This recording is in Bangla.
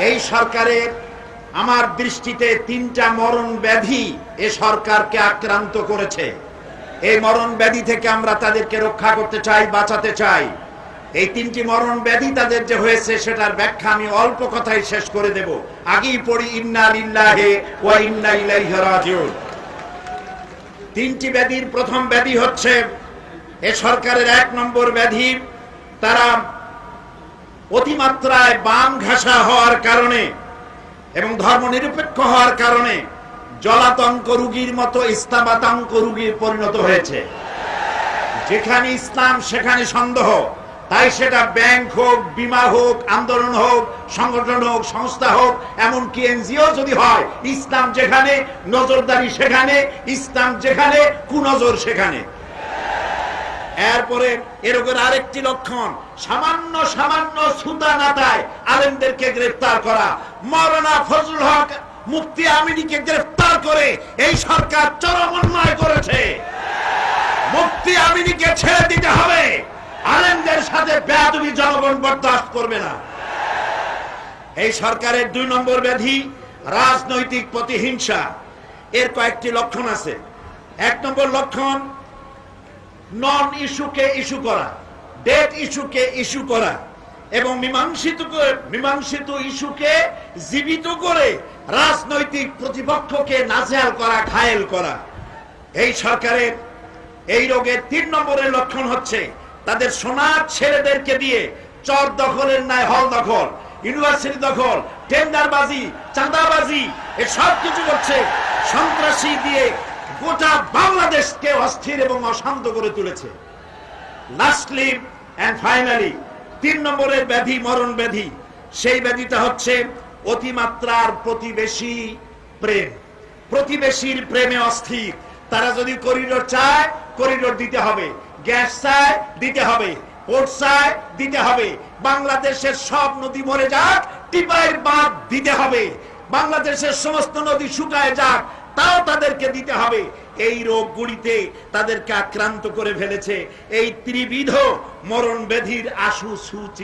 এই সরকারের আমার দৃষ্টিতে তিনটা মরণ ব্যাধি এ সরকারকে আক্রান্ত করেছে। এই মরণ ব্যাধি থেকে আমরা তাদেরকে রক্ষা করতে চাই, বাঁচাতে চাই। এই তিনটি মরণ ব্যাধি তাদের যে হয়েছে সেটার ব্যাখ্যা আমি অল্প কথায় শেষ করে দেব। আগেই পড়ি ইন্না লিল্লাহি ওয়া ইন্না ইলাইহি রাজিউন। তিনটি ব্যাধির প্রথম ব্যাধি হচ্ছে এ সরকারের ১ নম্বর ব্যাধি, তারা অতিমাত্রায় বাম ঘাসা হওয়ার কারণে এবং ধর্মনিরপেক্ষ হওয়ার কারণে জলাতঙ্ক রোগীর মতো ইসলামাতঙ্ক রোগী পরিণত হয়েছে। যেখানে ইসলাম সেখানে সন্দেহ, তাই সেটা ব্যাংক হোক, বিমা হোক, আন্দোলন হোক, সংগঠন হোক, সংস্থা হোক, এমনকি এনজিও যদি হয়, ইসলাম যেখানে নজরদারি সেখানে, ইসলাম যেখানে কুনজর সেখানে। এরপরে এরকম আরেকটি লক্ষণ, সামান্য সামান্য সুতা নাতায় আলেমদেরকে গ্রেফতার করা। মাওলানা ফজলুল হক মুফতি আমিনীকে গ্রেফতার করে এই সরকার চরম অন্যায় করেছে। মুফতি আমিনীকে ছেড়ে দিতে হবে। আলেমদের সাথে বেয়াদবি জনগণ বরদাস্ত করবে না। এই সরকারের ২ নম্বর ব্যাধি রাজনৈতিক প্রতিহিংসা। এর কয়েকটি লক্ষণ আছে। ১ নম্বর লক্ষণ, নন ইস্যুকে ইস্যু করা, ডেড ইস্যুকে ইস্যু করা এবং মীমাংসিত ইস্যুকে জীবিত করে রাজনৈতিক প্রতিপক্ষকে নাজেহাল করা, ঘায়েল করা। এই সরকারের এই রোগের ৩ নম্বরের লক্ষণ হচ্ছে তাদের সোনার ছেলেদেরকে দিয়ে চর দখলের ন্যায় হল দখল, ইউনিভার্সিটি দখল, টেন্ডারবাজি, চাঁদাবাজি, এসব কিছু করছে। সন্ত্রাসী দিয়ে গোটা বাংলাদেশকে অস্থির এবং অশান্ত করে তুলেছে। লাস্টলি এন্ড ফাইনালি ৩ নম্বরের ব্যাধি, মরণ ব্যাধি, সেই ব্যাধিটা হচ্ছে অতিমাত্রার প্রতিবেশী প্রেম। প্রতিবেশীর প্রেমে অস্থির। তারা যদি করিডোর চায়, করিডোর দিতে হবে, গ্যাস চায় দিতে হবে, পোর্ট চায় দিতে হবে, বাংলাদেশের সব নদী মরে যাক, টিপাইয়ের বাঁধ দিতে হবে, বাংলাদেশের সমস্ত নদী শুকায় যাক, তাও তাদেরকে দিতে হবে। এই রোগগুলিতে তাদেরকে আক্রান্ত করে ফেলেছে। এই ত্রিবিধ মরণ ব্যাধির আশু সূচি